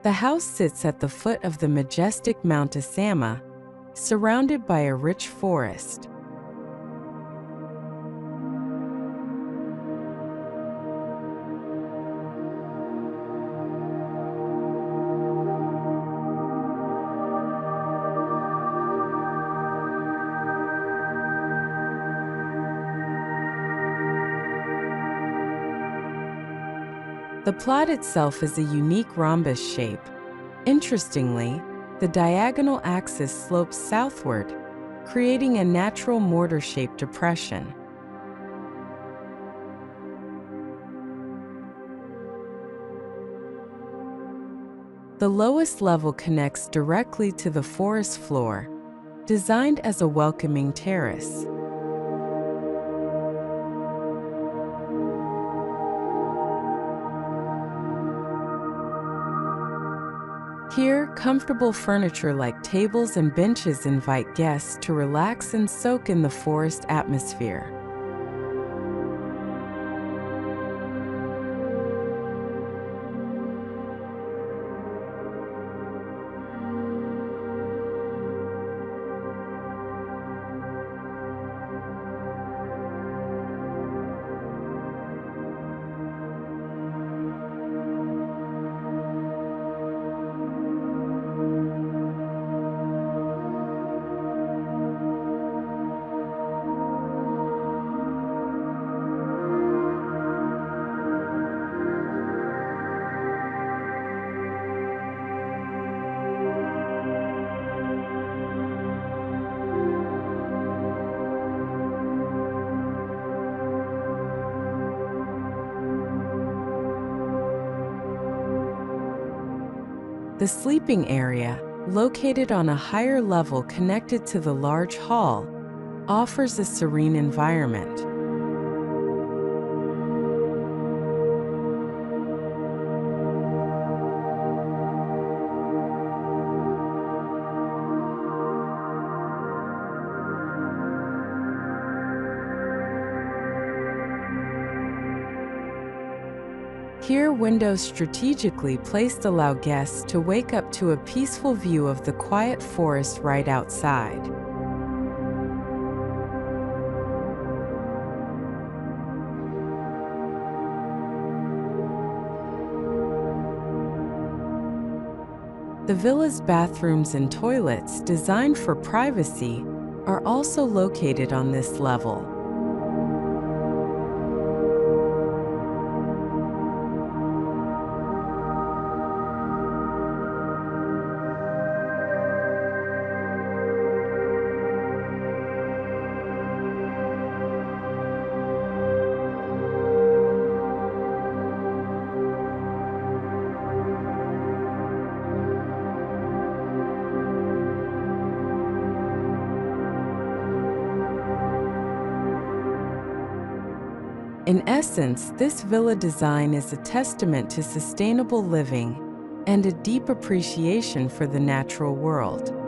The house sits at the foot of the majestic Mount.Asama, surrounded by a rich forest. The plot itself is a unique rhombus shape. Interestingly, the diagonal axis slopes southward, creating a natural mortar-shaped depression. The lowest level connects directly to the forest floor, designed as a welcoming terrace. Here, comfortable furniture like tables and benches invite guests to relax and soak in the forest atmosphere. The sleeping area, located on a higher level connected to the large hall, offers a serene environment. Here, windows strategically placed allow guests to wake up to a peaceful view of the quiet forest right outside. The villa's bathrooms and toilets, designed for privacy, are also located on this level. In essence, this villa design is a testament to sustainable living and a deep appreciation for the natural world.